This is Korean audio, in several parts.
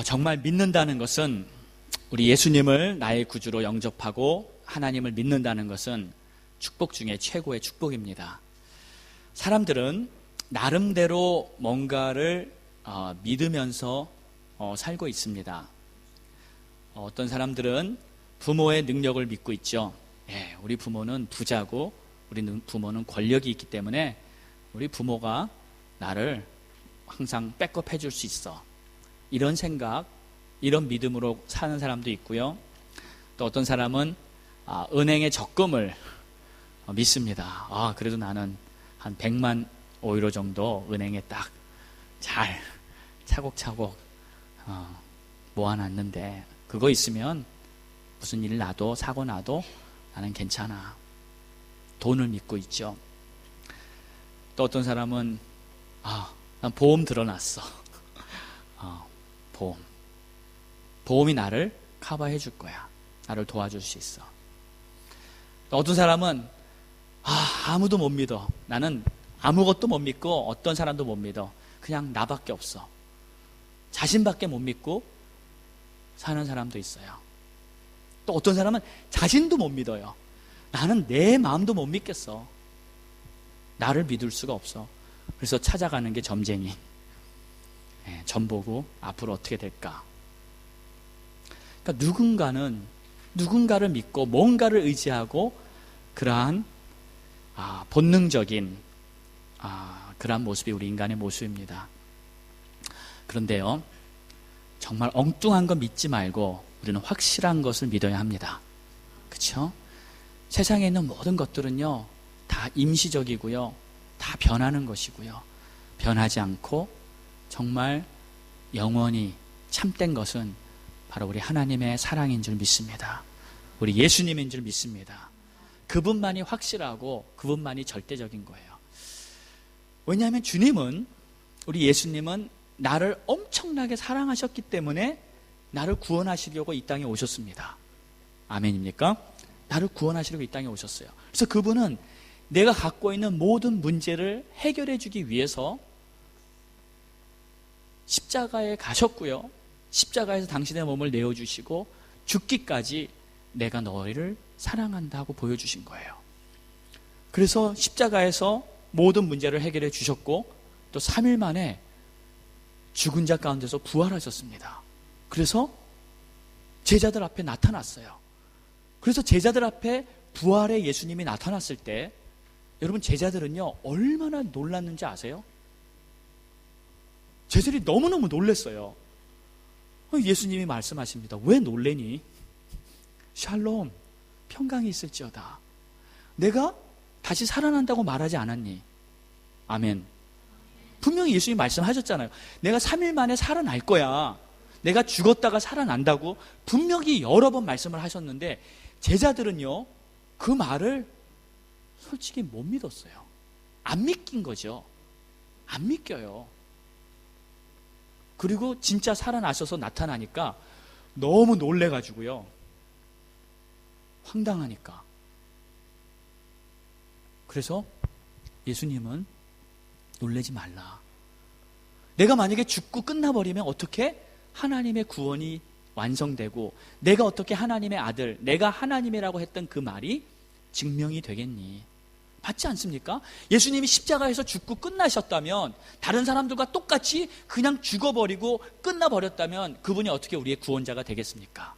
정말 믿는다는 것은, 우리 예수님을 나의 구주로 영접하고 하나님을 믿는다는 것은 축복 중에 최고의 축복입니다. 사람들은 나름대로 뭔가를 믿으면서 살고 있습니다. 어떤 사람들은 부모의 능력을 믿고 있죠. 우리 부모는 부자고 우리 부모는 권력이 있기 때문에 우리 부모가 나를 항상 백업해 줄 수 있어. 이런 생각, 이런 믿음으로 사는 사람도 있고요. 또 어떤 사람은 은행의 적금을 믿습니다. 그래도 나는 한 100만 오이로 정도 은행에 딱 잘 차곡차곡 모아놨는데 그거 있으면 무슨 일 나도 사고 나도 나는 괜찮아. 돈을 믿고 있죠. 또 어떤 사람은 난 보험 들어놨어. 보험이 나를 커버해 줄 거야. 나를 도와줄 수 있어. 또 어떤 사람은 아무도 못 믿어. 나는 아무것도 못 믿고 어떤 사람도 못 믿어. 그냥 나밖에 없어. 자신밖에 못 믿고 사는 사람도 있어요. 또 어떤 사람은 자신도 못 믿어요. 나는 내 마음도 못 믿겠어. 나를 믿을 수가 없어. 그래서 찾아가는 게 점쟁이. 점 보고 앞으로 어떻게 될까. 그러니까 누군가를 믿고 뭔가를 의지하고 그러한 본능적인 그러한 모습이 우리 인간의 모습입니다. 그런데요, 정말 엉뚱한 거 믿지 말고 우리는 확실한 것을 믿어야 합니다. 그렇죠? 세상에 있는 모든 것들은요 다 임시적이고요, 다 변하는 것이고요, 변하지 않고 정말 영원히 참된 것은 바로 우리 하나님의 사랑인 줄 믿습니다. 우리 예수님인 줄 믿습니다. 그분만이 확실하고 그분만이 절대적인 거예요. 왜냐하면 주님은, 우리 예수님은 나를 엄청나게 사랑하셨기 때문에 나를 구원하시려고 이 땅에 오셨습니다. 아멘입니까? 나를 구원하시려고 이 땅에 오셨어요. 그래서 그분은 내가 갖고 있는 모든 문제를 해결해 주기 위해서 십자가에 가셨고요, 십자가에서 당신의 몸을 내어주시고 죽기까지 내가 너희를 사랑한다고 보여주신 거예요. 그래서 십자가에서 모든 문제를 해결해 주셨고 또 3일 만에 죽은 자 가운데서 부활하셨습니다. 그래서 제자들 앞에 나타났어요. 그래서 제자들 앞에 부활의 예수님이 나타났을 때 여러분, 제자들은요 얼마나 놀랐는지 아세요? 제자들이 너무너무 놀랐어요. 예수님이 말씀하십니다. 왜 놀래니? 샬롬, 평강이 있을지어다. 내가 다시 살아난다고 말하지 않았니? 아멘. 분명히 예수님이 말씀하셨잖아요. 내가 3일 만에 살아날 거야. 내가 죽었다가 살아난다고 분명히 여러 번 말씀을 하셨는데 제자들은요 그 말을 솔직히 못 믿었어요. 안 믿긴 거죠. 안 믿겨요. 그리고 진짜 살아나셔서 나타나니까 너무 놀래가지고요, 황당하니까. 그래서 예수님은 놀라지 말라. 내가 만약에 죽고 끝나버리면 어떻게 하나님의 구원이 완성되고 내가 어떻게 하나님의 아들, 내가 하나님이라고 했던 그 말이 증명이 되겠니? 맞지 않습니까? 예수님이 십자가에서 죽고 끝나셨다면, 다른 사람들과 똑같이 그냥 죽어버리고 끝나버렸다면 그분이 어떻게 우리의 구원자가 되겠습니까?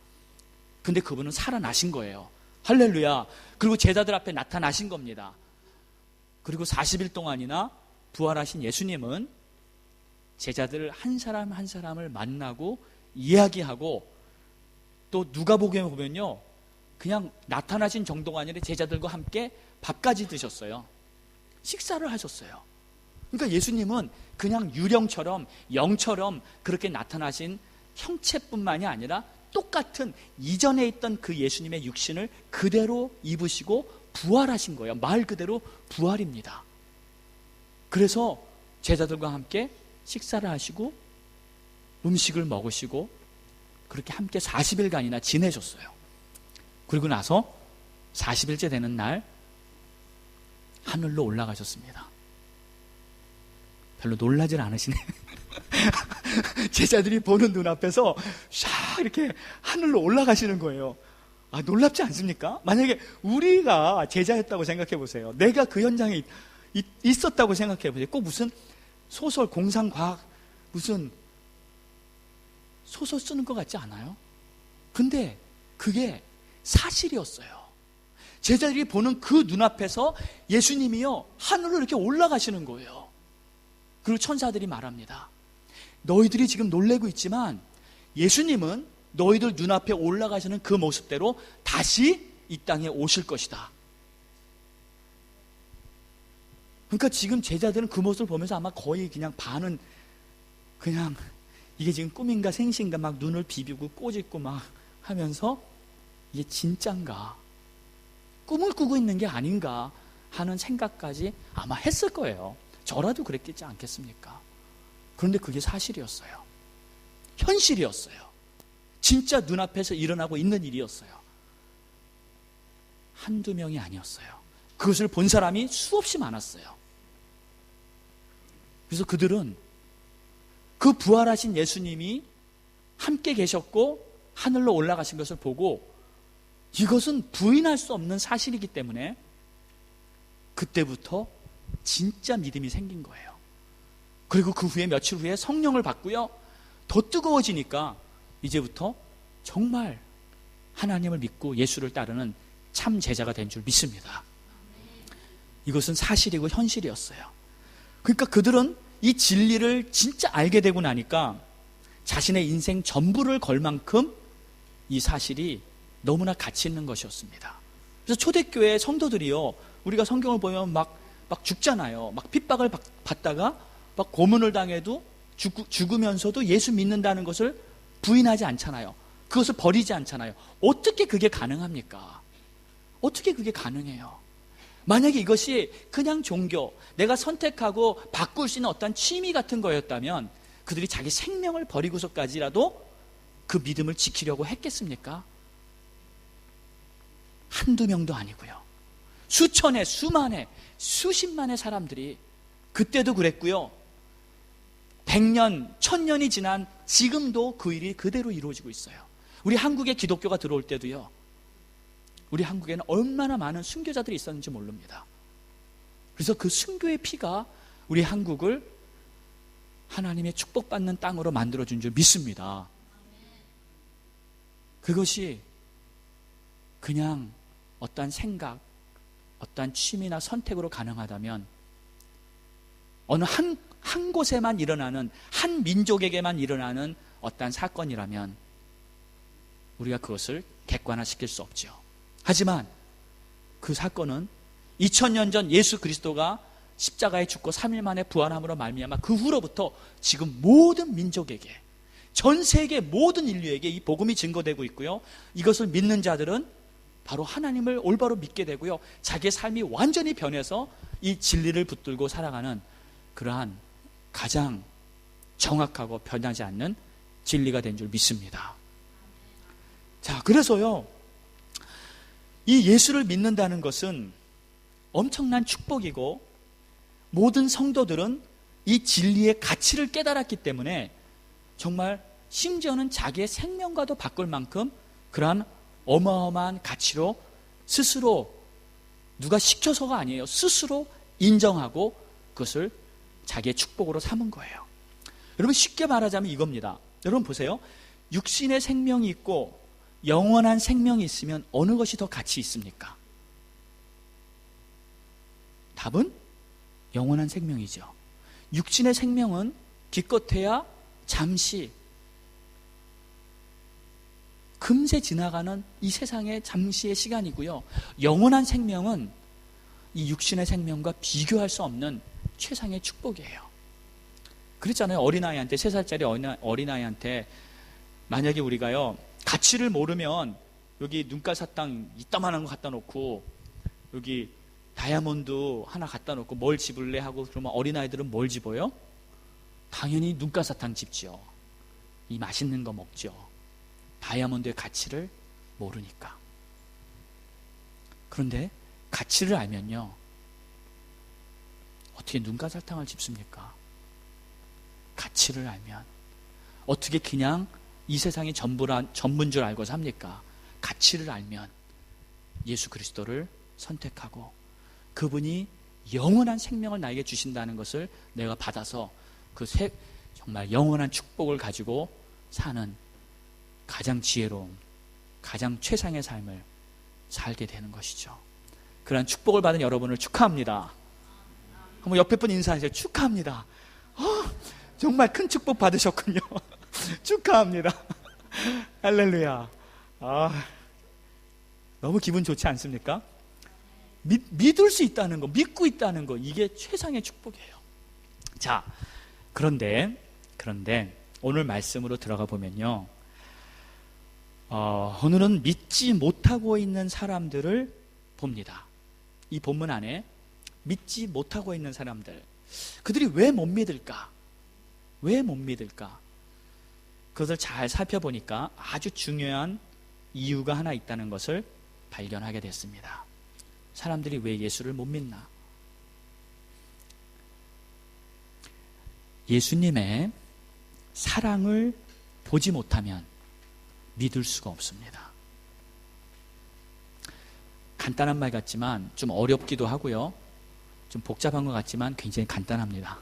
근데 그분은 살아나신 거예요. 할렐루야. 그리고 제자들 앞에 나타나신 겁니다. 그리고 40일 동안이나 부활하신 예수님은 제자들 한 사람 한 사람을 만나고 이야기하고, 또 누가복음에 보면요 그냥 나타나신 정도가 아니라 제자들과 함께 밥까지 드셨어요. 식사를 하셨어요. 그러니까 예수님은 그냥 유령처럼, 영처럼 그렇게 나타나신 형체뿐만이 아니라 똑같은 이전에 있던 그 예수님의 육신을 그대로 입으시고 부활하신 거예요. 말 그대로 부활입니다. 그래서 제자들과 함께 식사를 하시고 음식을 먹으시고 그렇게 함께 40일간이나 지내셨어요. 그리고 나서 40일째 되는 날 하늘로 올라가셨습니다. 별로 놀라질 않으시네. 제자들이 보는 눈앞에서 샥 이렇게 하늘로 올라가시는 거예요. 놀랍지 않습니까? 만약에 우리가 제자였다고 생각해 보세요. 내가 그 현장에 있었다고 생각해 보세요. 꼭 무슨 소설, 공상과학, 무슨 소설 쓰는 것 같지 않아요? 근데 그게 사실이었어요. 제자들이 보는 그 눈앞에서 예수님이요, 하늘로 이렇게 올라가시는 거예요. 그리고 천사들이 말합니다. 너희들이 지금 놀래고 있지만 예수님은 너희들 눈앞에 올라가시는 그 모습대로 다시 이 땅에 오실 것이다. 그러니까 지금 제자들은 그 모습을 보면서 아마 거의 그냥 반은 그냥 이게 지금 꿈인가 생시인가 막 눈을 비비고 꼬집고 막 하면서 이게 진짠가, 꿈을 꾸고 있는 게 아닌가 하는 생각까지 아마 했을 거예요. 저라도 그랬겠지 않겠습니까? 그런데 그게 사실이었어요. 현실이었어요. 진짜 눈앞에서 일어나고 있는 일이었어요. 한두 명이 아니었어요. 그것을 본 사람이 수없이 많았어요. 그래서 그들은 그 부활하신 예수님이 함께 계셨고 하늘로 올라가신 것을 보고 이것은 부인할 수 없는 사실이기 때문에 그때부터 진짜 믿음이 생긴 거예요. 그리고 그 후에 며칠 후에 성령을 받고요, 더 뜨거워지니까 이제부터 정말 하나님을 믿고 예수를 따르는 참 제자가 된 줄 믿습니다. 이것은 사실이고 현실이었어요. 그러니까 그들은 이 진리를 진짜 알게 되고 나니까 자신의 인생 전부를 걸 만큼 이 사실이 너무나 가치 있는 것이었습니다. 그래서 초대교회 성도들이요, 우리가 성경을 보면 막 죽잖아요. 막 핍박을 받다가 막 고문을 당해도 죽으면서도 예수 믿는다는 것을 부인하지 않잖아요. 그것을 버리지 않잖아요. 어떻게 그게 가능합니까? 어떻게 그게 가능해요? 만약에 이것이 그냥 종교, 내가 선택하고 바꿀 수 있는 어떤 취미 같은 거였다면 그들이 자기 생명을 버리고서까지라도 그 믿음을 지키려고 했겠습니까? 한두 명도 아니고요. 수천의, 수만의, 수십만의 사람들이 그때도 그랬고요. 100년, 1000년이 지난 지금도 그 일이 그대로 이루어지고 있어요. 우리 한국에 기독교가 들어올 때도요, 우리 한국에는 얼마나 많은 순교자들이 있었는지 모릅니다. 그래서 그 순교의 피가 우리 한국을 하나님의 축복받는 땅으로 만들어준 줄 믿습니다. 그것이 그냥 어떠한 생각, 어떠한 취미나 선택으로 가능하다면 어느 한 곳에만 일어나는, 한 민족에게만 일어나는 어떠한 사건이라면 우리가 그것을 객관화시킬 수 없죠. 하지만 그 사건은 2000년 전 예수 그리스도가 십자가에 죽고 3일 만에 부활함으로 말미암아 그 후로부터 지금 모든 민족에게, 전 세계 모든 인류에게 이 복음이 증거되고 있고요, 이것을 믿는 자들은 바로 하나님을 올바로 믿게 되고요, 자기의 삶이 완전히 변해서 이 진리를 붙들고 살아가는 그러한 가장 정확하고 변하지 않는 진리가 된 줄 믿습니다. 자, 그래서요, 이 예수를 믿는다는 것은 엄청난 축복이고 모든 성도들은 이 진리의 가치를 깨달았기 때문에 정말 심지어는 자기의 생명과도 바꿀 만큼 그러한 어마어마한 가치로 스스로, 누가 시켜서가 아니에요, 스스로 인정하고 그것을 자기의 축복으로 삼은 거예요. 여러분, 쉽게 말하자면 이겁니다. 여러분 보세요. 육신의 생명이 있고 영원한 생명이 있으면 어느 것이 더 가치 있습니까? 답은 영원한 생명이죠. 육신의 생명은 기껏해야 잠시, 금세 지나가는 이 세상의 잠시의 시간이고요, 영원한 생명은 이 육신의 생명과 비교할 수 없는 최상의 축복이에요. 그랬잖아요. 어린아이한테, 3살짜리 어린아이한테 만약에 우리가요, 가치를 모르면 여기 눈깔 사탕 이따만한 거 갖다 놓고 여기 다이아몬드 하나 갖다 놓고 뭘 집을래 하고 그러면 어린아이들은 뭘 집어요? 당연히 눈깔 사탕 집죠. 이 맛있는 거 먹죠. 다이아몬드의 가치를 모르니까. 그런데 가치를 알면요, 어떻게 눈깔 사탕을 집습니까? 가치를 알면 어떻게 그냥 이 세상이 전부인 줄 알고 삽니까? 가치를 알면 예수 그리스도를 선택하고 그분이 영원한 생명을 나에게 주신다는 것을 내가 받아서 정말 영원한 축복을 가지고 사는 가장 지혜로운, 가장 최상의 삶을 살게 되는 것이죠. 그러한 축복을 받은 여러분을 축하합니다. 한번 옆에 분 인사하세요. 축하합니다. 정말 큰 축복 받으셨군요. 축하합니다. 할렐루야. 너무 기분 좋지 않습니까? 믿을 수 있다는 거, 믿고 있다는 거, 이게 최상의 축복이에요. 자, 그런데 오늘 말씀으로 들어가 보면요, 오늘은 믿지 못하고 있는 사람들을 봅니다. 이 본문 안에 믿지 못하고 있는 사람들, 그들이 왜 못 믿을까? 왜 못 믿을까? 그것을 잘 살펴보니까 아주 중요한 이유가 하나 있다는 것을 발견하게 됐습니다. 사람들이 왜 예수를 못 믿나? 예수님의 사랑을 보지 못하면 믿을 수가 없습니다. 간단한 말 같지만 좀 어렵기도 하고요, 좀 복잡한 것 같지만 굉장히 간단합니다.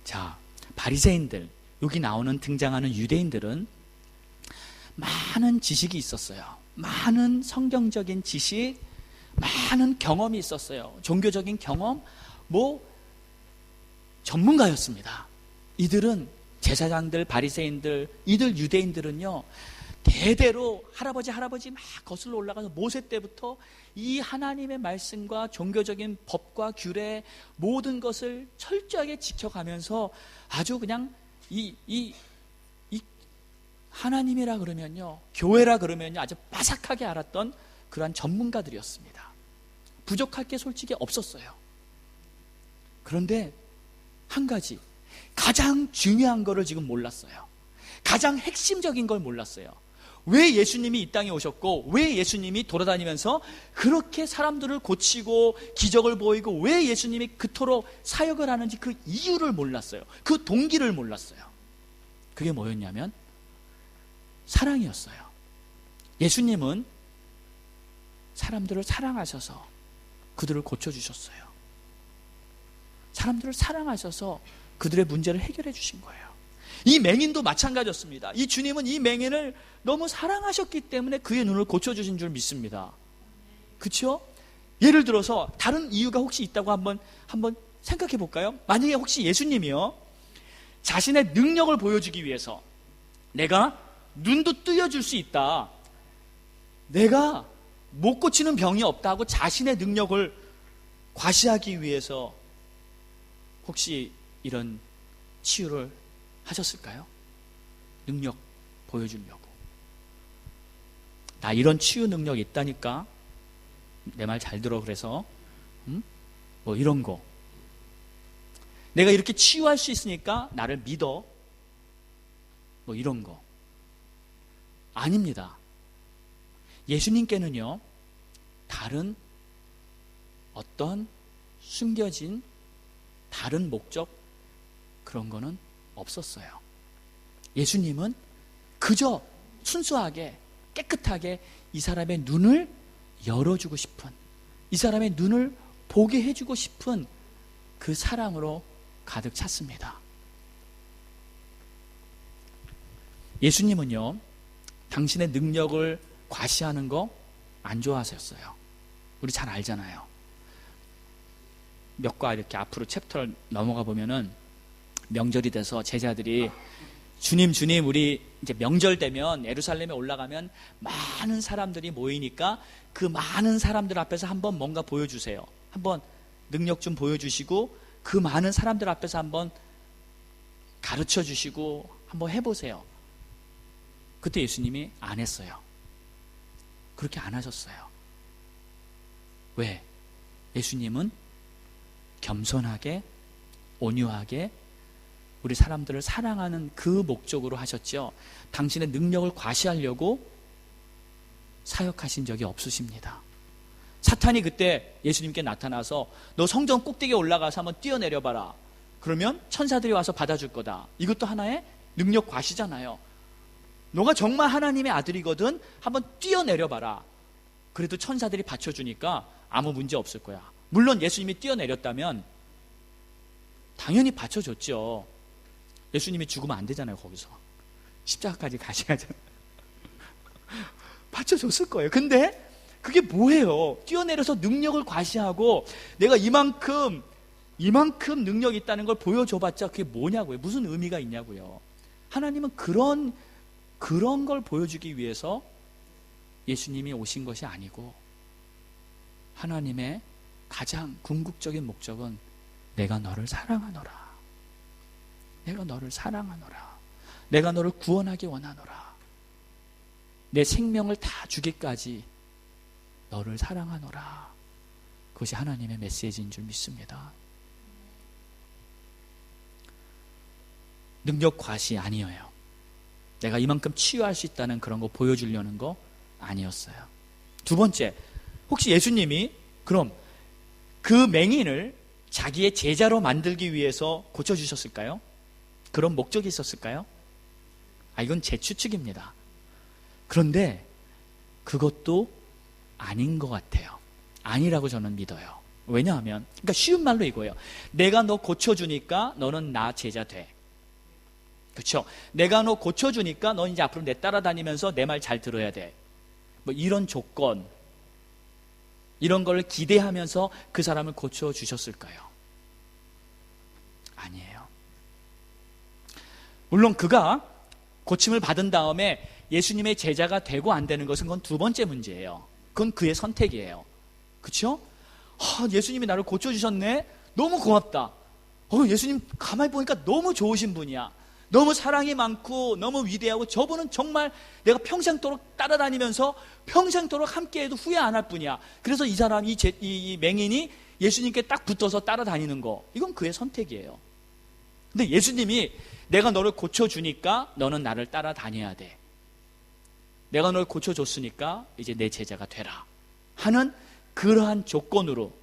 자, 바리새인들, 여기 등장하는 유대인들은 많은 지식이 있었어요. 많은 성경적인 지식, 많은 경험이 있었어요. 종교적인 경험, 전문가였습니다. 이들은 제사장들, 바리새인들, 이들 유대인들은요, 대대로 할아버지 막 거슬러 올라가서 모세 때부터 이 하나님의 말씀과 종교적인 법과 규례 모든 것을 철저하게 지켜가면서 아주 그냥 이 하나님이라 그러면요, 교회라 그러면요, 아주 빠삭하게 알았던 그러한 전문가들이었습니다. 부족할 게 솔직히 없었어요. 그런데 한 가지, 가장 중요한 거를 지금 몰랐어요. 가장 핵심적인 걸 몰랐어요. 왜 예수님이 이 땅에 오셨고, 왜 예수님이 돌아다니면서 그렇게 사람들을 고치고 기적을 보이고, 왜 예수님이 그토록 사역을 하는지 그 이유를 몰랐어요. 그 동기를 몰랐어요. 그게 뭐였냐면 사랑이었어요. 예수님은 사람들을 사랑하셔서 그들을 고쳐주셨어요. 사람들을 사랑하셔서 그들의 문제를 해결해 주신 거예요. 이 맹인도 마찬가지였습니다. 이 주님은 이 맹인을 너무 사랑하셨기 때문에 그의 눈을 고쳐주신 줄 믿습니다. 그렇죠? 예를 들어서 다른 이유가 혹시 있다고 한번 생각해 볼까요? 만약에 혹시 예수님이요, 자신의 능력을 보여주기 위해서 내가 눈도 뜨여줄 수 있다, 내가 못 고치는 병이 없다고 자신의 능력을 과시하기 위해서 혹시 이런 치유를 하셨을까요? 능력 보여주려고. 나 이런 치유 능력 있다니까, 내 말 잘 들어, 그래서 이런 거, 내가 이렇게 치유할 수 있으니까 나를 믿어, 이런 거. 아닙니다. 예수님께는요, 다른 어떤 숨겨진 다른 목적, 그런 거는 없었어요. 예수님은 그저 순수하게 깨끗하게 이 사람의 눈을 열어주고 싶은, 이 사람의 눈을 보게 해주고 싶은 그 사랑으로 가득 찼습니다. 예수님은요, 당신의 능력을 과시하는 거 안 좋아하셨어요. 우리 잘 알잖아요. 몇 과 이렇게 앞으로 챕터를 넘어가 보면은 명절이 돼서 제자들이 주님, 우리 이제 명절 되면 예루살렘에 올라가면 많은 사람들이 모이니까 그 많은 사람들 앞에서 한번 뭔가 보여주세요. 한번 능력 좀 보여주시고 그 많은 사람들 앞에서 한번 가르쳐 주시고 한번 해보세요. 그때 예수님이 안 했어요. 그렇게 안 하셨어요. 왜? 예수님은 겸손하게, 온유하게 우리 사람들을 사랑하는 그 목적으로 하셨죠. 당신의 능력을 과시하려고 사역하신 적이 없으십니다. 사탄이 그때 예수님께 나타나서 너 성전 꼭대기에 올라가서 한번 뛰어내려봐라, 그러면 천사들이 와서 받아줄 거다, 이것도 하나의 능력 과시잖아요. 너가 정말 하나님의 아들이거든 한번 뛰어내려봐라. 그래도 천사들이 받쳐주니까 아무 문제 없을 거야. 물론 예수님이 뛰어내렸다면 당연히 받쳐줬죠. 예수님이 죽으면 안 되잖아요. 거기서 십자가까지 가셔야잖아요. 받쳐줬을 거예요. 근데 그게 뭐예요? 뛰어내려서 능력을 과시하고 내가 이만큼 능력이 있다는 걸 보여줘봤자 그게 뭐냐고요. 무슨 의미가 있냐고요. 하나님은 그런 걸 보여주기 위해서 예수님이 오신 것이 아니고, 하나님의 가장 궁극적인 목적은 내가 너를 사랑하노라. 내가 너를 사랑하노라. 내가 너를 구원하기 원하노라. 내 생명을 다 주기까지 너를 사랑하노라. 그것이 하나님의 메시지인 줄 믿습니다. 능력 과시 아니에요. 내가 이만큼 치유할 수 있다는 그런 거 보여주려는 거 아니었어요. 두 번째, 혹시 예수님이 그럼 그 맹인을 자기의 제자로 만들기 위해서 고쳐주셨을까요? 그런 목적이 있었을까요? 이건 제 추측입니다. 그런데 그것도 아닌 것 같아요. 아니라고 저는 믿어요. 왜냐하면, 그러니까 쉬운 말로 이거예요. 내가 너 고쳐주니까 너는 나 제자 돼. 그렇죠? 내가 너 고쳐주니까 너 이제 앞으로 내 따라다니면서 내 말 잘 들어야 돼. 뭐 이런 조건, 이런 걸 기대하면서 그 사람을 고쳐주셨을까요? 아니에요. 물론 그가 고침을 받은 다음에 예수님의 제자가 되고 안 되는 것은 그건 두 번째 문제예요. 그건 그의 선택이에요. 그렇죠? 예수님이 나를 고쳐주셨네? 너무 고맙다. 예수님 가만히 보니까 너무 좋으신 분이야. 너무 사랑이 많고 너무 위대하고 저분은 정말 내가 평생도록 따라다니면서 평생도록 함께해도 후회 안 할 뿐이야. 그래서 이 사람, 이 맹인이 예수님께 딱 붙어서 따라다니는 거, 이건 그의 선택이에요. 근데 예수님이 내가 너를 고쳐주니까 너는 나를 따라다녀야 돼. 내가 너를 고쳐줬으니까 이제 내 제자가 되라 하는 그러한 조건으로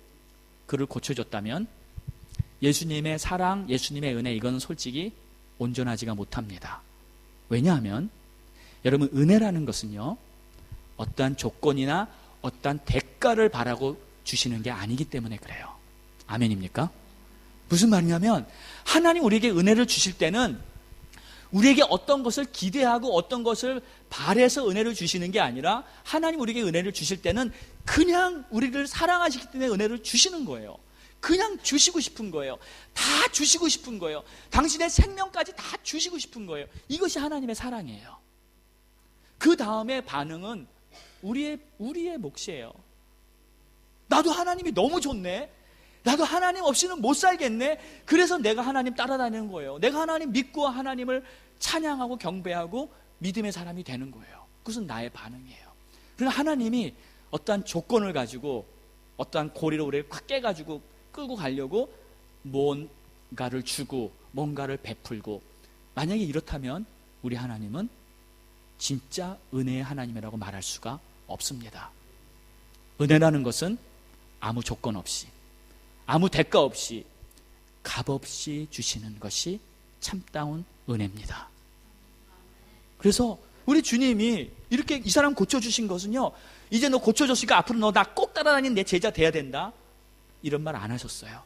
그를 고쳐줬다면 예수님의 사랑, 예수님의 은혜, 이건 솔직히 온전하지가 못합니다. 왜냐하면 여러분, 은혜라는 것은요, 어떠한 조건이나 어떠한 대가를 바라고 주시는 게 아니기 때문에 그래요. 아멘입니까? 무슨 말이냐면, 하나님 우리에게 은혜를 주실 때는 우리에게 어떤 것을 기대하고 어떤 것을 바래서 은혜를 주시는 게 아니라, 하나님 우리에게 은혜를 주실 때는 그냥 우리를 사랑하시기 때문에 은혜를 주시는 거예요. 그냥 주시고 싶은 거예요. 다 주시고 싶은 거예요. 당신의 생명까지 다 주시고 싶은 거예요. 이것이 하나님의 사랑이에요. 그 다음에 반응은 우리의 몫이에요. 나도 하나님이 너무 좋네. 나도 하나님 없이는 못 살겠네. 그래서 내가 하나님 따라다니는 거예요. 내가 하나님 믿고 하나님을 찬양하고 경배하고 믿음의 사람이 되는 거예요. 그것은 나의 반응이에요. 그러나 하나님이 어떠한 조건을 가지고 어떠한 고리로 우리를 꽉 깨가지고 끌고 가려고 뭔가를 주고 뭔가를 베풀고, 만약에 이렇다면 우리 하나님은 진짜 은혜의 하나님이라고 말할 수가 없습니다. 은혜라는 것은 아무 조건 없이, 아무 대가 없이, 값 없이 주시는 것이 참다운 은혜입니다. 그래서 우리 주님이 이렇게 이 사람 고쳐주신 것은요, 이제 너 고쳐줬으니까 앞으로 너 나 꼭 따라다니는 내 제자 돼야 된다, 이런 말 안 하셨어요.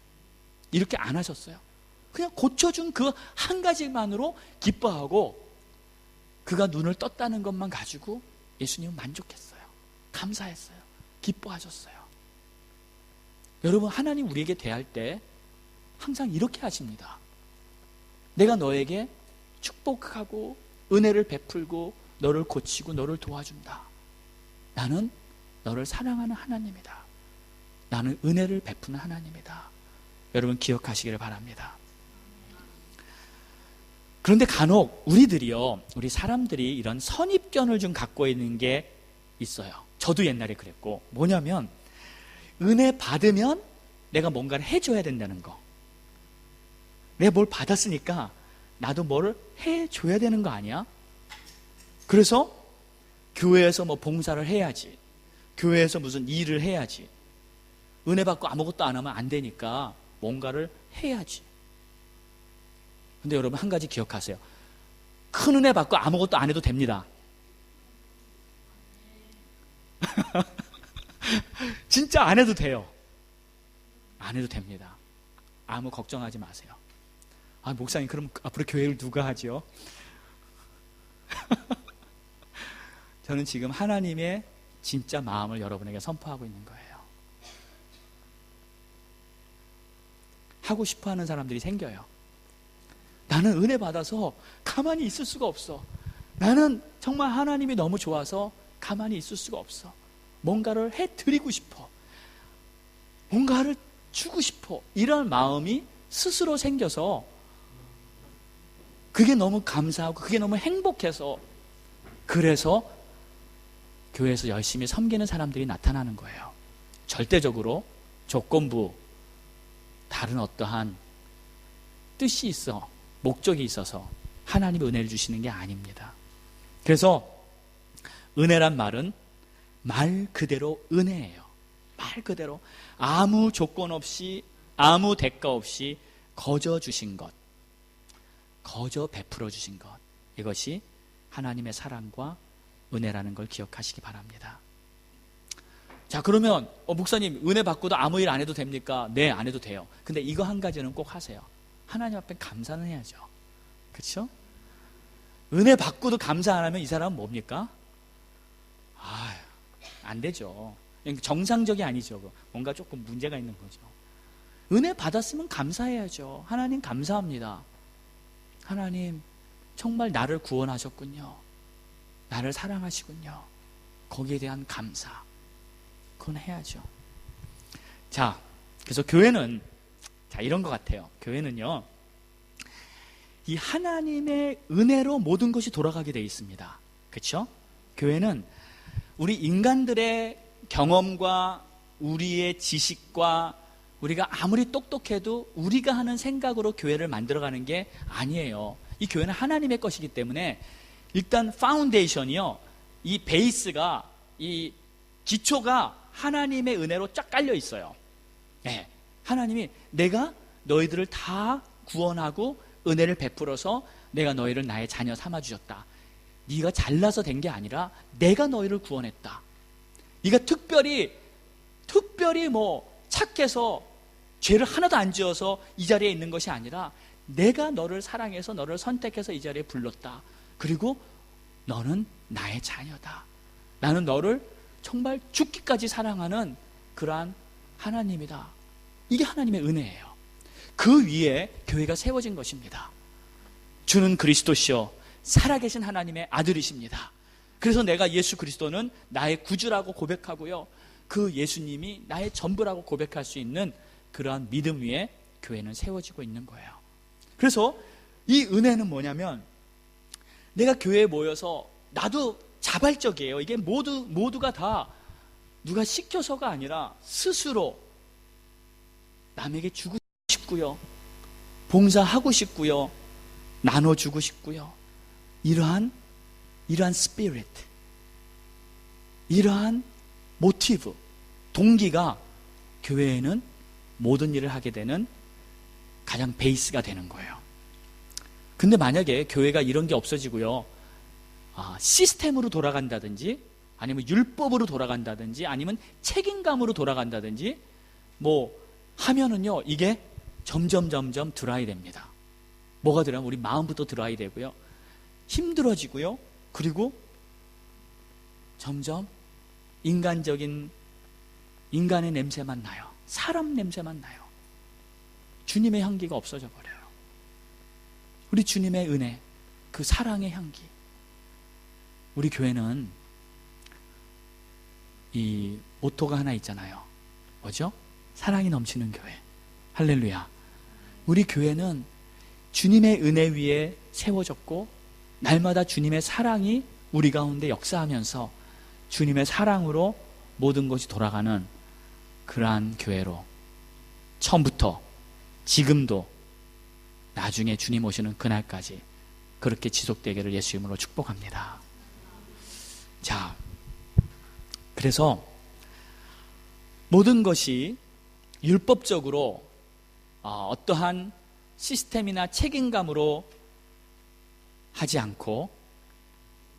이렇게 안 하셨어요. 그냥 고쳐준 그 한 가지만으로 기뻐하고, 그가 눈을 떴다는 것만 가지고 예수님은 만족했어요. 감사했어요. 기뻐하셨어요. 여러분, 하나님 우리에게 대할 때 항상 이렇게 하십니다. 내가 너에게 축복하고 은혜를 베풀고 너를 고치고 너를 도와준다. 나는 너를 사랑하는 하나님이다. 나는 은혜를 베푸는 하나님이다. 여러분 기억하시기를 바랍니다. 그런데 간혹 우리 사람들이 이런 선입견을 좀 갖고 있는 게 있어요. 저도 옛날에 그랬고, 뭐냐면 은혜 받으면 내가 뭔가를 해줘야 된다는 거. 내가 뭘 받았으니까 나도 뭘 해줘야 되는 거 아니야? 그래서 교회에서 뭐 봉사를 해야지, 교회에서 무슨 일을 해야지, 은혜 받고 아무것도 안 하면 안 되니까 뭔가를 해야지. 근데 여러분 한 가지 기억하세요. 큰 은혜 받고 아무것도 안 해도 됩니다. 진짜 안 해도 돼요. 안 해도 됩니다. 아무 걱정하지 마세요. 아, 목사님, 그럼 앞으로 교회를 누가 하죠? 저는 지금 하나님의 진짜 마음을 여러분에게 선포하고 있는 거예요. 하고 싶어 하는 사람들이 생겨요. 나는 은혜 받아서 가만히 있을 수가 없어. 나는 정말 하나님이 너무 좋아서 가만히 있을 수가 없어. 뭔가를 해드리고 싶어. 뭔가를 주고 싶어. 이런 마음이 스스로 생겨서 그게 너무 감사하고 그게 너무 행복해서 그래서 교회에서 열심히 섬기는 사람들이 나타나는 거예요. 절대적으로 조건부 다른 어떠한 뜻이 있어 목적이 있어서 하나님이 은혜를 주시는 게 아닙니다. 그래서 은혜란 말은 말 그대로 은혜예요. 말 그대로 아무 조건 없이 아무 대가 없이 거저 주신 것, 거저 베풀어 주신 것, 이것이 하나님의 사랑과 은혜라는 걸 기억하시기 바랍니다. 자, 그러면 목사님, 은혜 받고도 아무 일 안 해도 됩니까? 네, 안 해도 돼요. 근데 이거 한 가지는 꼭 하세요. 하나님 앞에 감사는 해야죠. 그렇죠? 은혜 받고도 감사 안 하면 이 사람은 뭡니까? 안 되죠. 정상적이 아니죠. 뭔가 조금 문제가 있는 거죠. 은혜 받았으면 감사해야죠. 하나님 감사합니다. 하나님 정말 나를 구원하셨군요. 나를 사랑하시군요. 거기에 대한 감사, 그건 해야죠. 자, 그래서 교회는 이런 것 같아요. 교회는요, 이 하나님의 은혜로 모든 것이 돌아가게 되어 있습니다. 그렇죠? 교회는 우리 인간들의 경험과 우리의 지식과 우리가 아무리 똑똑해도 우리가 하는 생각으로 교회를 만들어가는 게 아니에요. 이 교회는 하나님의 것이기 때문에 일단 파운데이션이요, 이 베이스가, 이 기초가 하나님의 은혜로 쫙 깔려 있어요. 네. 하나님이 내가 너희들을 다 구원하고 은혜를 베풀어서 내가 너희를 나의 자녀 삼아주셨다. 네가 잘나서 된 게 아니라 내가 너희를 구원했다. 네가 특별히 착해서 죄를 하나도 안 지어서 이 자리에 있는 것이 아니라 내가 너를 사랑해서 너를 선택해서 이 자리에 불렀다. 그리고 너는 나의 자녀다. 나는 너를 정말 죽기까지 사랑하는 그러한 하나님이다. 이게 하나님의 은혜예요. 그 위에 교회가 세워진 것입니다. 주는 그리스도시요 살아계신 하나님의 아들이십니다. 그래서 내가 예수 그리스도는 나의 구주라고 고백하고요, 그 예수님이 나의 전부라고 고백할 수 있는 그러한 믿음 위에 교회는 세워지고 있는 거예요. 그래서 이 은혜는 뭐냐면, 내가 교회에 모여서 나도 자발적이에요. 이게 모두가 다 누가 시켜서가 아니라 스스로 남에게 주고 싶고요, 봉사하고 싶고요, 나눠주고 싶고요. 이러한 스피릿, 이러한 모티브, 동기가 교회에는 모든 일을 하게 되는 가장 베이스가 되는 거예요. 근데 만약에 교회가 이런 게 없어지고요, 시스템으로 돌아간다든지 아니면 율법으로 돌아간다든지 아니면 책임감으로 돌아간다든지 하면은요, 이게 점점 드라이 됩니다. 뭐가 드라이? 우리 마음부터 드라이 되고요, 힘들어지고요, 그리고 점점 인간의 냄새만 나요. 사람 냄새만 나요. 주님의 향기가 없어져 버려요. 우리 주님의 은혜, 그 사랑의 향기. 우리 교회는 이 모토가 하나 있잖아요. 뭐죠? 사랑이 넘치는 교회. 할렐루야. 우리 교회는 주님의 은혜 위에 세워졌고, 날마다 주님의 사랑이 우리 가운데 역사하면서 주님의 사랑으로 모든 것이 돌아가는 그러한 교회로 처음부터 지금도 나중에 주님 오시는 그날까지 그렇게 지속되기를 예수 이름으로 축복합니다. 자, 그래서 모든 것이 율법적으로 어떠한 시스템이나 책임감으로 하지 않고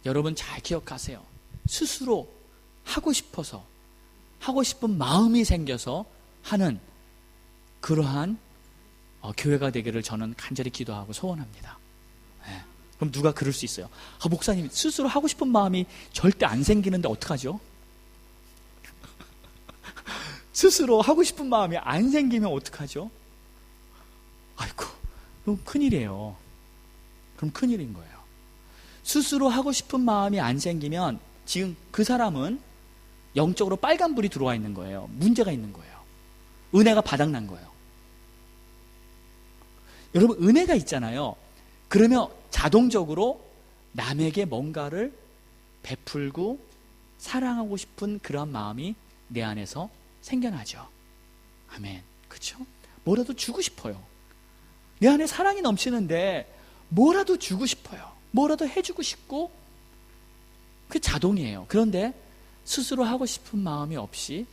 여러분 잘 기억하세요. 스스로 하고 싶어서 하고 싶은 마음이 생겨서 하는 그러한 교회가 되기를 저는 간절히 기도하고 소원합니다. 네. 그럼 누가 그럴 수 있어요? 목사님 스스로 하고 싶은 마음이 절대 안 생기는데 어떡하죠? 스스로 하고 싶은 마음이 안 생기면 어떡하죠? 아이고, 그럼 큰일이에요. 그럼 큰일인 거예요. 스스로 하고 싶은 마음이 안 생기면 지금 그 사람은 영적으로 빨간불이 들어와 있는 거예요. 문제가 있는 거예요. 은혜가 바닥난 거예요. 여러분 은혜가 있잖아요. 그러면 자동적으로 남에게 뭔가를 베풀고 사랑하고 싶은 그런 마음이 내 안에서 생겨나죠. 아멘. 그렇죠? 뭐라도 주고 싶어요. 내 안에 사랑이 넘치는데 뭐라도 주고 싶어요. 뭐라도 해주고 싶고 그게 자동이에요. 그런데 스스로 하고 싶은 마음이 없이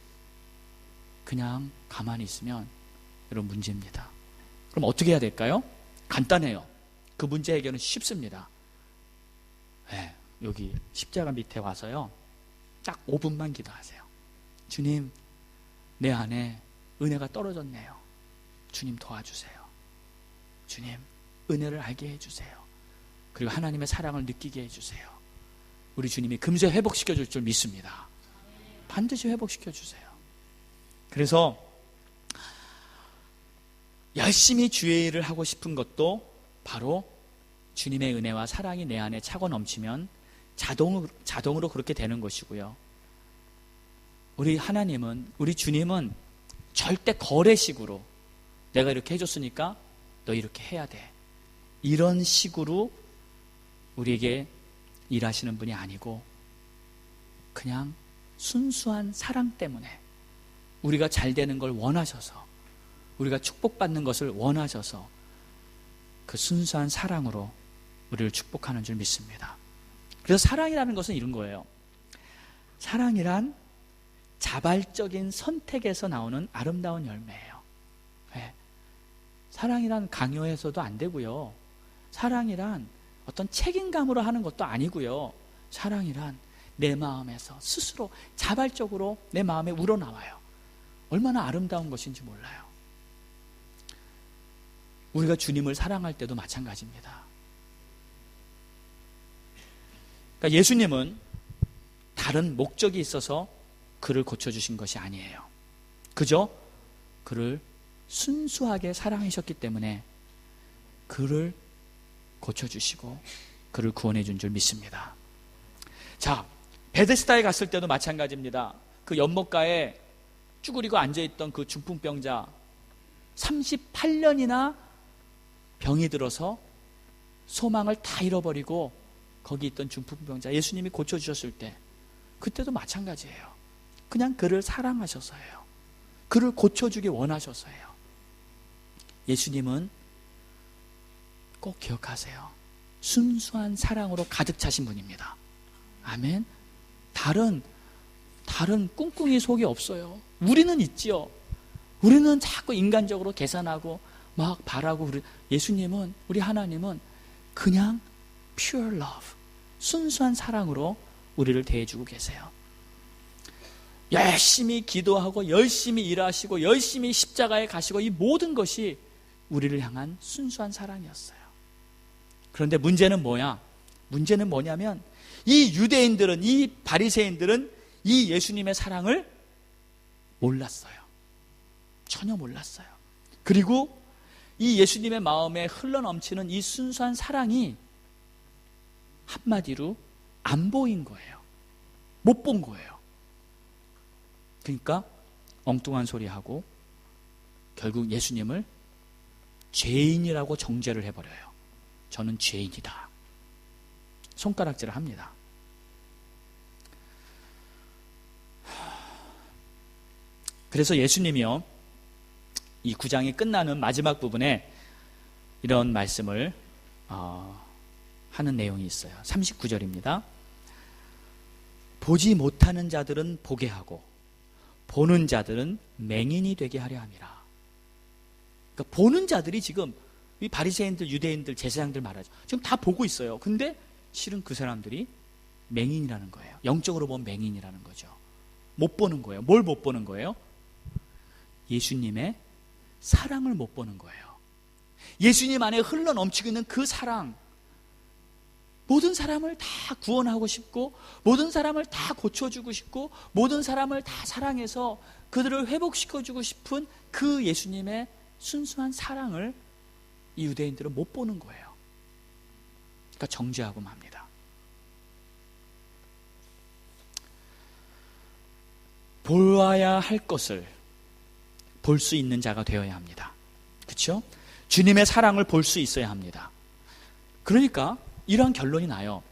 그냥 가만히 있으면 여러분 문제입니다. 그럼 어떻게 해야 될까요? 간단해요. 그 문제 해결은 쉽습니다. 네, 여기 십자가 밑에 와서요. 딱 5분만 기도하세요. 주님, 내 안에 은혜가 떨어졌네요. 주님 도와주세요. 주님, 은혜를 알게 해주세요. 그리고 하나님의 사랑을 느끼게 해주세요. 우리 주님이 금세 회복시켜 줄 줄 믿습니다. 반드시 회복시켜 주세요. 그래서 열심히 주의 일을 하고 싶은 것도 바로 주님의 은혜와 사랑이 내 안에 차고 넘치면 자동으로 그렇게 되는 것이고요. 우리 하나님은, 우리 주님은 절대 거래식으로 내가 이렇게 해줬으니까 너 이렇게 해야 돼. 이런 식으로 우리에게 일하시는 분이 아니고 그냥 순수한 사랑 때문에 우리가 잘 되는 걸 원하셔서 우리가 축복받는 것을 원하셔서 그 순수한 사랑으로 우리를 축복하는 줄 믿습니다. 그래서 사랑이라는 것은 이런 거예요. 사랑이란 자발적인 선택에서 나오는 아름다운 열매예요. 네. 사랑이란 강요해서도 안 되고요. 사랑이란 어떤 책임감으로 하는 것도 아니고요. 사랑이란 내 마음에서 스스로 자발적으로 내 마음에 우러나와요. 얼마나 아름다운 것인지 몰라요. 우리가 주님을 사랑할 때도 마찬가지입니다. 그러니까 예수님은 다른 목적이 있어서 그를 고쳐주신 것이 아니에요. 그저 그를 순수하게 사랑하셨기 때문에 그를 고쳐주시고 그를 구원해 준 줄 믿습니다. 자, 베데스다에 갔을 때도 마찬가지입니다. 그 연못가에 쭈그리고 앉아있던 그 중풍병자 38년이나 병이 들어서 소망을 다 잃어버리고 거기 있던 중풍병자 예수님이 고쳐주셨을 때 그때도 마찬가지예요. 그냥 그를 사랑하셔서예요. 그를 고쳐주기 원하셔서예요. 예수님은 꼭 기억하세요. 순수한 사랑으로 가득 차신 분입니다. 아멘. 다른 꿍꿍이 속이 없어요. 우리는 있지요. 우리는 자꾸 인간적으로 계산하고 막 바라고 예수님은, 우리 하나님은 그냥 pure love, 순수한 사랑으로 우리를 대해주고 계세요. 열심히 기도하고 열심히 일하시고 열심히 십자가에 가시고 이 모든 것이 우리를 향한 순수한 사랑이었어요. 그런데 문제는 뭐야? 문제는 뭐냐면 이 유대인들은, 이 바리새인들은 이 예수님의 사랑을 몰랐어요. 전혀 몰랐어요. 그리고 이 예수님의 마음에 흘러넘치는 이 순수한 사랑이 한마디로 안 보인 거예요. 못 본 거예요. 그러니까 엉뚱한 소리하고 결국 예수님을 죄인이라고 정죄를 해버려요. 저는 죄인이다. 손가락질을 합니다. 그래서 예수님이요, 이 9장이 끝나는 마지막 부분에 이런 말씀을 하는 내용이 있어요. 39절입니다. 보지 못하는 자들은 보게 하고 보는 자들은 맹인이 되게 하려 함이라. 그러니까 보는 자들이 지금 이 바리새인들, 유대인들, 제사장들 말하죠. 지금 다 보고 있어요. 근데 실은 그 사람들이 맹인이라는 거예요. 영적으로 보면 맹인이라는 거죠. 못 보는 거예요. 뭘 못 보는 거예요? 예수님의 사랑을 못 보는 거예요. 예수님 안에 흘러 넘치고 있는 그 사랑, 모든 사람을 다 구원하고 싶고, 모든 사람을 다 고쳐주고 싶고, 모든 사람을 다 사랑해서 그들을 회복시켜주고 싶은 그 예수님의 순수한 사랑을 이 유대인들은 못 보는 거예요. 그러니까 정죄하고 맙니다. 보아야 할 것을 볼 수 있는 자가 되어야 합니다. 그렇죠? 주님의 사랑을 볼 수 있어야 합니다. 그러니까 이러한 결론이 나요.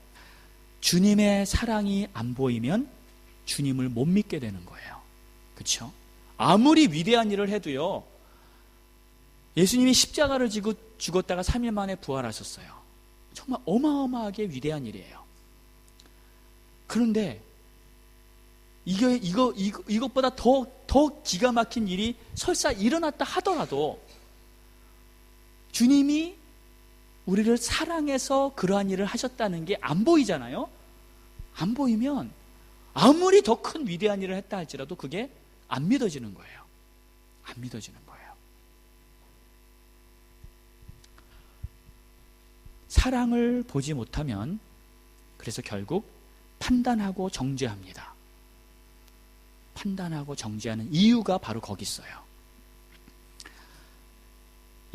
주님의 사랑이 안 보이면 주님을 못 믿게 되는 거예요. 그렇죠? 아무리 위대한 일을 해도요, 예수님이 십자가를 지고 죽었다가 3일 만에 부활하셨어요. 정말 어마어마하게 위대한 일이에요. 그런데 이것보다 더 기가 막힌 일이 설사 일어났다 하더라도 주님이 우리를 사랑해서 그러한 일을 하셨다는 게 안 보이잖아요. 안 보이면 아무리 더 큰 위대한 일을 했다 할지라도 그게 안 믿어지는 거예요. 안 믿어지는 거예요. 사랑을 보지 못하면 그래서 결국 판단하고 정죄합니다. 판단하고 정죄하는 이유가 바로 거기 있어요.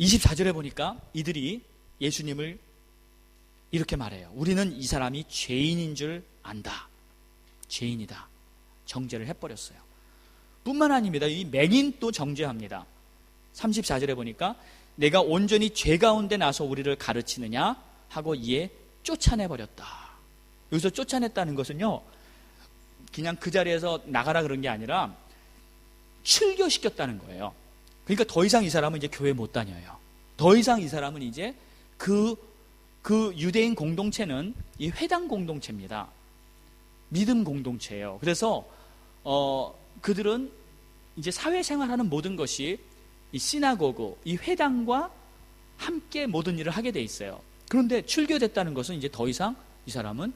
24절에 보니까 이들이 예수님을 이렇게 말해요. 우리는 이 사람이 죄인인 줄 안다. 죄인이다. 정죄를 해버렸어요. 뿐만 아닙니다. 이 맹인도 정죄합니다. 34절에 보니까 내가 온전히 죄 가운데 나서 우리를 가르치느냐 하고 이에 쫓아내버렸다. 여기서 쫓아냈다는 것은요, 그냥 그 자리에서 나가라 그런 게 아니라 출교시켰다는 거예요. 그러니까 더 이상 이 사람은 이제 교회 못 다녀요. 더 이상 이 사람은 이제 그 유대인 공동체는 이 회당 공동체입니다. 믿음 공동체예요. 그래서 그들은 이제 사회생활하는 모든 것이 이 시나고그, 이 회당과 함께 모든 일을 하게 돼 있어요. 그런데 출교됐다는 것은 이제 더 이상 이 사람은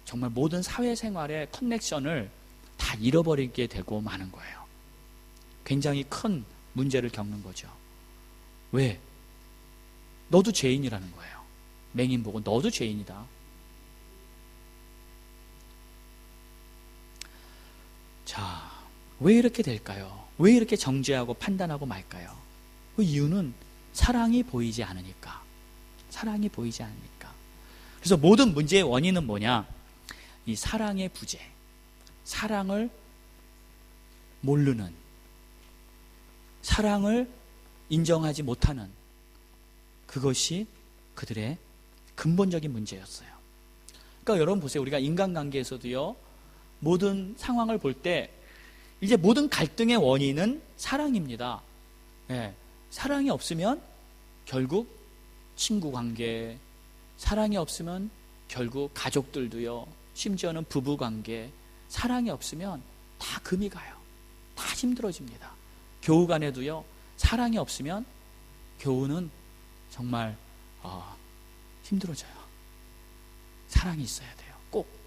정말 모든 사회생활의 커넥션을 다 잃어버리게 되고 마는 거예요. 굉장히 큰 문제를 겪는 거죠. 왜? 너도 죄인이라는 거예요. 맹인 보고 너도 죄인이다. 자, 왜 이렇게 될까요? 왜 이렇게 정죄하고 판단하고 말까요? 그 이유는 사랑이 보이지 않으니까. 사랑이 보이지 않으니까. 그래서 모든 문제의 원인은 뭐냐? 이 사랑의 부재, 사랑을 모르는, 사랑을 인정하지 못하는 그것이 그들의 근본적인 문제였어요. 그러니까 여러분 보세요. 우리가 인간관계에서도요, 모든 상황을 볼 때 이제 모든 갈등의 원인은 사랑입니다. 네, 사랑이 없으면 결국 친구 관계, 사랑이 없으면 결국 가족들도요, 심지어는 부부 관계, 사랑이 없으면 다 금이 가요. 다 힘들어집니다. 교우 간에도요, 사랑이 없으면 교우는 정말 힘들어져요. 사랑이 있어야 돼요. 꼭.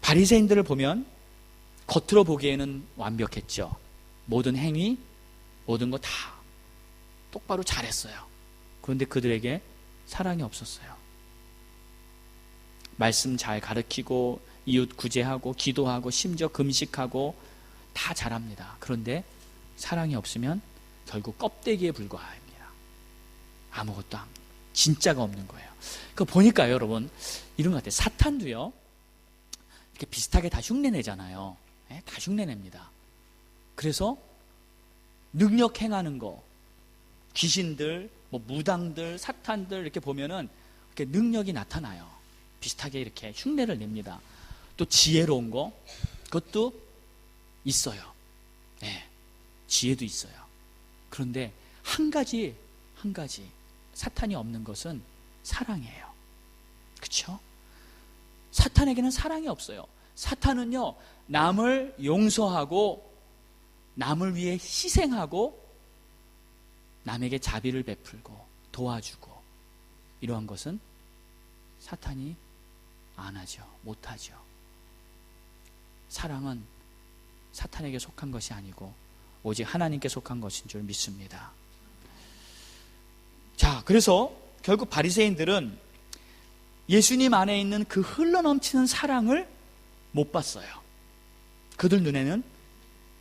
바리새인들을 보면 겉으로 보기에는 완벽했죠. 모든 행위, 모든 거 다 똑바로 잘했어요. 그런데 그들에게 사랑이 없었어요. 말씀 잘 가르치고 이웃 구제하고 기도하고 심지어 금식하고 다 잘합니다. 그런데 사랑이 없으면 결국 껍데기에 불과합니다. 아무것도 진짜가 없는 거예요. 그 보니까요, 여러분, 이런 것 같아요. 사탄도요, 이렇게 비슷하게 다 흉내내잖아요. 네? 다 흉내냅니다. 그래서 능력 행하는 거, 귀신들, 뭐 무당들, 사탄들 이렇게 보면은 이렇게 능력이 나타나요. 비슷하게 이렇게 흉내를 냅니다. 또 지혜로운 거, 그것도 있어요. 네, 지혜도 있어요. 그런데 한 가지 사탄이 없는 것은 사랑이에요. 그렇죠? 사탄에게는 사랑이 없어요. 사탄은요, 남을 용서하고 남을 위해 희생하고 남에게 자비를 베풀고 도와주고 이러한 것은 사탄이 안 하죠. 못 하죠. 사랑은 사탄에게 속한 것이 아니고 오직 하나님께 속한 것인 줄 믿습니다. 자, 그래서 결국 바리새인들은 예수님 안에 있는 그 흘러넘치는 사랑을 못 봤어요. 그들 눈에는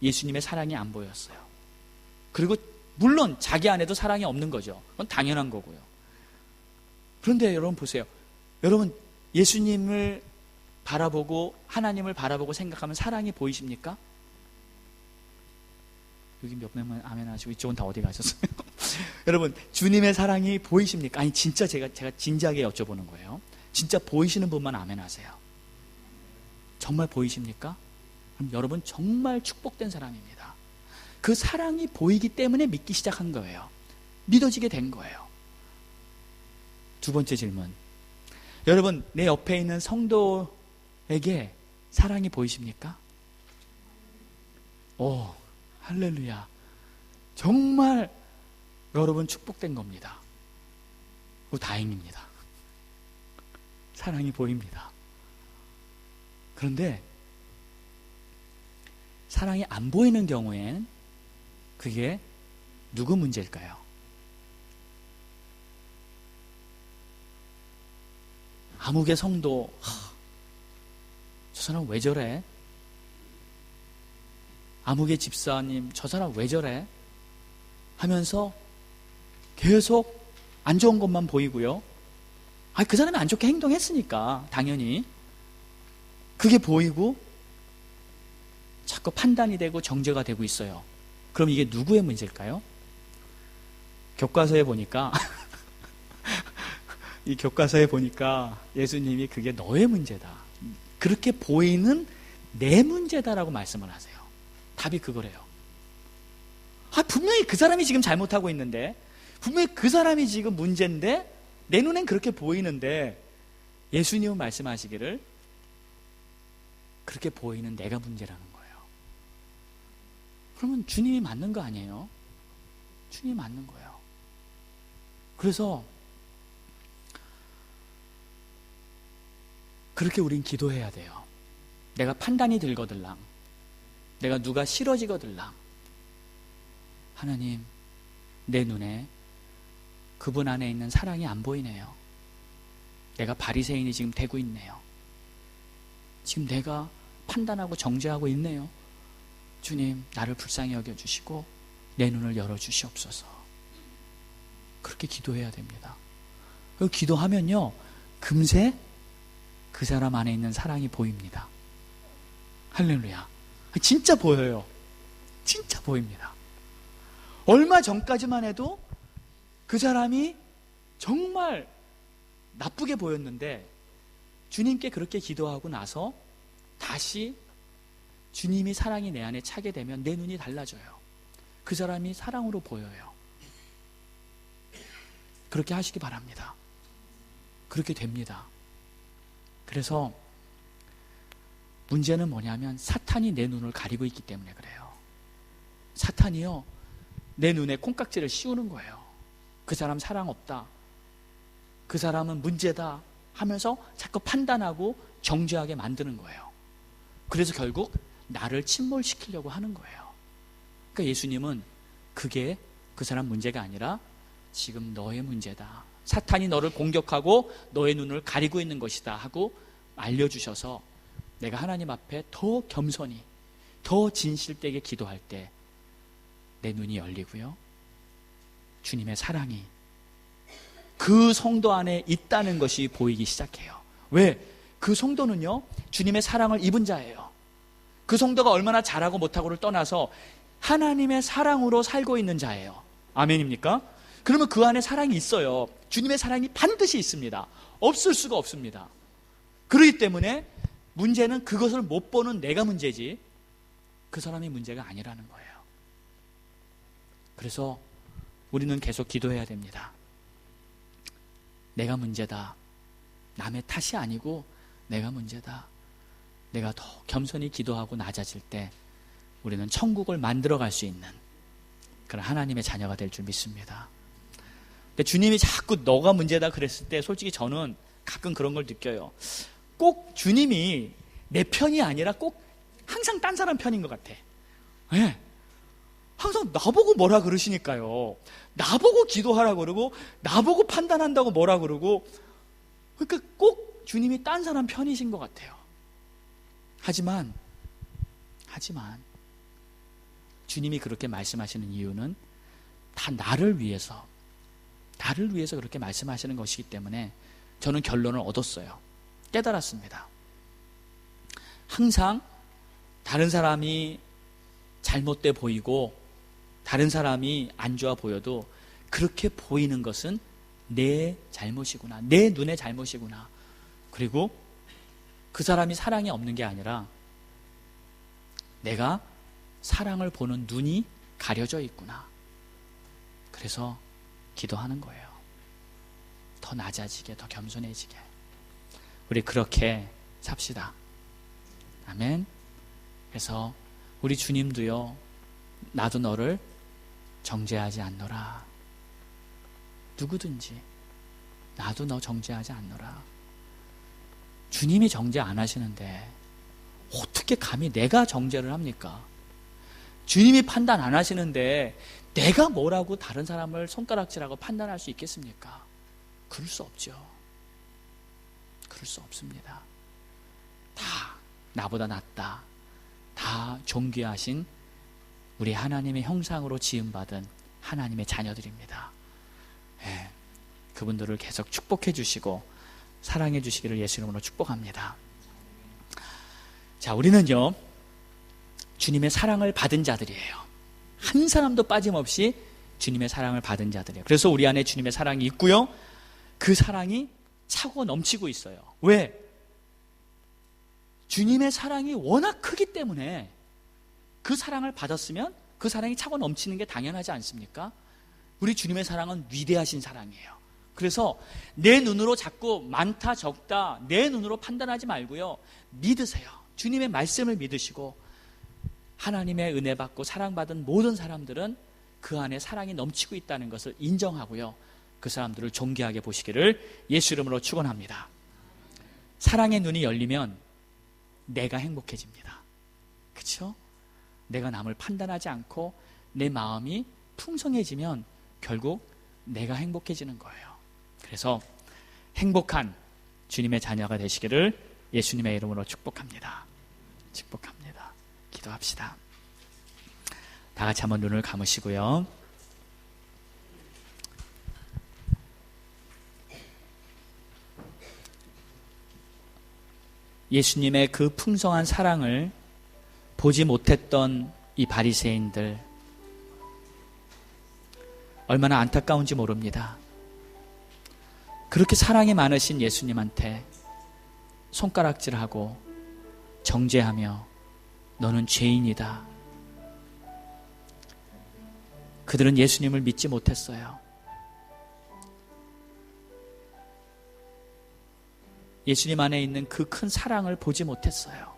예수님의 사랑이 안 보였어요. 그리고 물론 자기 안에도 사랑이 없는 거죠. 그건 당연한 거고요. 그런데 여러분 보세요. 여러분 예수님을 바라보고 하나님을 바라보고 생각하면 사랑이 보이십니까? 여기 몇 명만 아멘 하시고 이쪽은 다 어디 가셨어요? 여러분 주님의 사랑이 보이십니까? 아니 진짜 제가 진지하게 여쭤보는 거예요. 진짜 보이시는 분만 아멘 하세요. 정말 보이십니까? 그럼 여러분 정말 축복된 사람입니다. 그 사랑이 보이기 때문에 믿기 시작한 거예요. 믿어지게 된 거예요. 두 번째 질문. 여러분 내 옆에 있는 성도에게 사랑이 보이십니까? 오, 할렐루야. 정말 여러분 축복된 겁니다. 다행입니다. 사랑이 보입니다. 그런데 사랑이 안 보이는 경우엔 그게 누구 문제일까요? 아무개 성도, 저 사람 왜 저래? 아무개 집사님, 저 사람 왜 저래? 하면서 계속 안 좋은 것만 보이고요. 그 사람이 안 좋게 행동했으니까 당연히 그게 보이고 자꾸 판단이 되고 정죄가 되고 있어요. 그럼 이게 누구의 문제일까요? 교과서에 보니까 이 교과서에 보니까 예수님이 그게 너의 문제다. 그렇게 보이는 내 문제다라고 말씀을 하세요. 답이 그거래요. 분명히 그 사람이 지금 잘못하고 있는데, 분명히 그 사람이 지금 문제인데 내 눈엔 그렇게 보이는데 예수님은 말씀하시기를 그렇게 보이는 내가 문제라는 거예요. 그러면 주님이 맞는 거 아니에요? 주님이 맞는 거예요. 그래서 그렇게 우린 기도해야 돼요. 내가 판단이 들거들랑, 내가 누가 싫어지거들랑, 하나님 내 눈에 그분 안에 있는 사랑이 안 보이네요. 내가 바리새인이 지금 되고 있네요. 지금 내가 판단하고 정죄하고 있네요. 주님 나를 불쌍히 여겨주시고 내 눈을 열어주시옵소서. 그렇게 기도해야 됩니다. 그 기도하면요 금세 그 사람 안에 있는 사랑이 보입니다. 할렐루야. 진짜 보여요. 진짜 보입니다. 얼마 전까지만 해도 그 사람이 정말 나쁘게 보였는데 주님께 그렇게 기도하고 나서 다시 주님이 사랑이 내 안에 차게 되면 내 눈이 달라져요. 그 사람이 사랑으로 보여요. 그렇게 하시기 바랍니다. 그렇게 됩니다. 그래서 문제는 뭐냐면 사탄이 내 눈을 가리고 있기 때문에 그래요. 사탄이요 내 눈에 콩깍지를 씌우는 거예요. 그 사람 사랑 없다, 그 사람은 문제다 하면서 자꾸 판단하고 정죄하게 만드는 거예요. 그래서 결국 나를 침몰시키려고 하는 거예요. 그러니까 예수님은 그게 그 사람 문제가 아니라 지금 너의 문제다, 사탄이 너를 공격하고 너의 눈을 가리고 있는 것이다 하고 알려주셔서 내가 하나님 앞에 더 겸손히 더 진실되게 기도할 때 내 눈이 열리고요 주님의 사랑이 그 성도 안에 있다는 것이 보이기 시작해요. 왜? 그 성도는요 주님의 사랑을 입은 자예요. 그 성도가 얼마나 잘하고 못하고를 떠나서 하나님의 사랑으로 살고 있는 자예요. 아멘입니까? 그러면 그 안에 사랑이 있어요. 주님의 사랑이 반드시 있습니다. 없을 수가 없습니다. 그렇기 때문에 문제는 그것을 못 보는 내가 문제지 그 사람이 문제가 아니라는 거예요. 그래서 우리는 계속 기도해야 됩니다. 내가 문제다. 남의 탓이 아니고 내가 문제다. 내가 더 겸손히 기도하고 낮아질 때 우리는 천국을 만들어갈 수 있는 그런 하나님의 자녀가 될 줄 믿습니다. 근데 주님이 자꾸 너가 문제다 그랬을 때 솔직히 저는 가끔 그런 걸 느껴요. 꼭 주님이 내 편이 아니라 꼭 항상 딴 사람 편인 것 같아. 네. 항상 나보고 뭐라 그러시니까요. 나보고 기도하라 그러고 나보고 판단한다고 뭐라 그러고, 그러니까 꼭 주님이 딴 사람 편이신 것 같아요. 하지만 주님이 그렇게 말씀하시는 이유는 다 나를 위해서 그렇게 말씀하시는 것이기 때문에 저는 결론을 얻었어요. 깨달았습니다. 항상 다른 사람이 잘못돼 보이고 다른 사람이 안 좋아 보여도 그렇게 보이는 것은 내 잘못이구나, 내 눈의 잘못이구나. 그리고 그 사람이 사랑이 없는 게 아니라 내가 사랑을 보는 눈이 가려져 있구나. 그래서 기도하는 거예요. 더 낮아지게, 더 겸손해지게. 우리 그렇게 삽시다. 아멘. 그래서 우리 주님도요, 나도 너를 정죄하지 않노라. 누구든지 나도 너 정죄하지 않노라. 주님이 정죄 안 하시는데 어떻게 감히 내가 정죄를 합니까? 주님이 판단 안 하시는데 내가 뭐라고 다른 사람을 손가락질하고 판단할 수 있겠습니까? 그럴 수 없죠. 그럴 수 없습니다. 다 나보다 낫다, 다 존귀하신 우리 하나님의 형상으로 지음받은 하나님의 자녀들입니다. 네, 그분들을 계속 축복해 주시고 사랑해 주시기를 예수 이름으로 축복합니다. 자, 우리는요, 주님의 사랑을 받은 자들이에요. 한 사람도 빠짐없이 주님의 사랑을 받은 자들이에요. 그래서 우리 안에 주님의 사랑이 있고요, 그 사랑이 차고 넘치고 있어요. 왜? 주님의 사랑이 워낙 크기 때문에 그 사랑을 받았으면 그 사랑이 차고 넘치는 게 당연하지 않습니까? 우리 주님의 사랑은 위대하신 사랑이에요. 그래서 내 눈으로 자꾸 많다 적다 내 눈으로 판단하지 말고요, 믿으세요. 주님의 말씀을 믿으시고 하나님의 은혜 받고 사랑받은 모든 사람들은 그 안에 사랑이 넘치고 있다는 것을 인정하고요, 그 사람들을 존귀하게 보시기를 예수 이름으로 축원합니다. 사랑의 눈이 열리면 내가 행복해집니다. 그렇죠? 내가 남을 판단하지 않고 내 마음이 풍성해지면 결국 내가 행복해지는 거예요. 그래서 행복한 주님의 자녀가 되시기를 예수님의 이름으로 축복합니다. 축복합니다. 기도합시다. 다 같이 한번 눈을 감으시고요. 예수님의 그 풍성한 사랑을 보지 못했던 이 바리새인들, 얼마나 안타까운지 모릅니다. 그렇게 사랑이 많으신 예수님한테 손가락질하고 정죄하며 너는 죄인이다. 그들은 예수님을 믿지 못했어요. 예수님 안에 있는 그 큰 사랑을 보지 못했어요.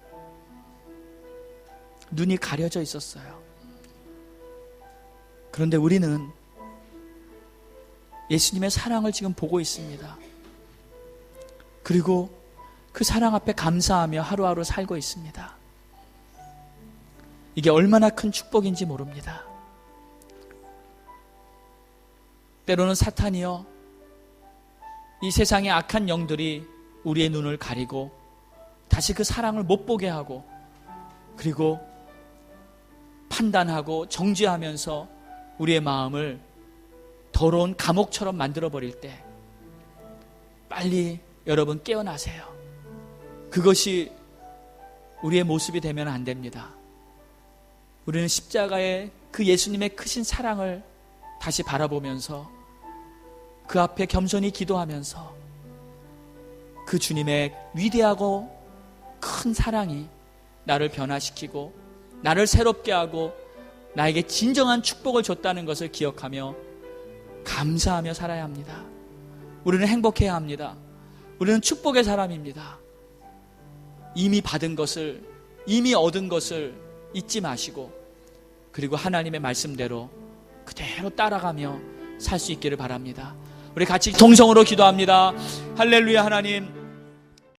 눈이 가려져 있었어요. 그런데 우리는 예수님의 사랑을 지금 보고 있습니다. 그리고 그 사랑 앞에 감사하며 하루하루 살고 있습니다. 이게 얼마나 큰 축복인지 모릅니다. 때로는 사탄이요, 이 세상의 악한 영들이 우리의 눈을 가리고 다시 그 사랑을 못 보게 하고, 그리고 판단하고 정죄하면서 우리의 마음을 더러운 감옥처럼 만들어버릴 때 빨리 여러분 깨어나세요. 그것이 우리의 모습이 되면 안 됩니다. 우리는 십자가의 그 예수님의 크신 사랑을 다시 바라보면서 그 앞에 겸손히 기도하면서 그 주님의 위대하고 큰 사랑이 나를 변화시키고 나를 새롭게 하고 나에게 진정한 축복을 줬다는 것을 기억하며 감사하며 살아야 합니다. 우리는 행복해야 합니다. 우리는 축복의 사람입니다. 이미 받은 것을, 이미 얻은 것을 잊지 마시고 그리고 하나님의 말씀대로 그대로 따라가며 살 수 있기를 바랍니다. 우리 같이 동성으로 기도합니다. 할렐루야. 하나님,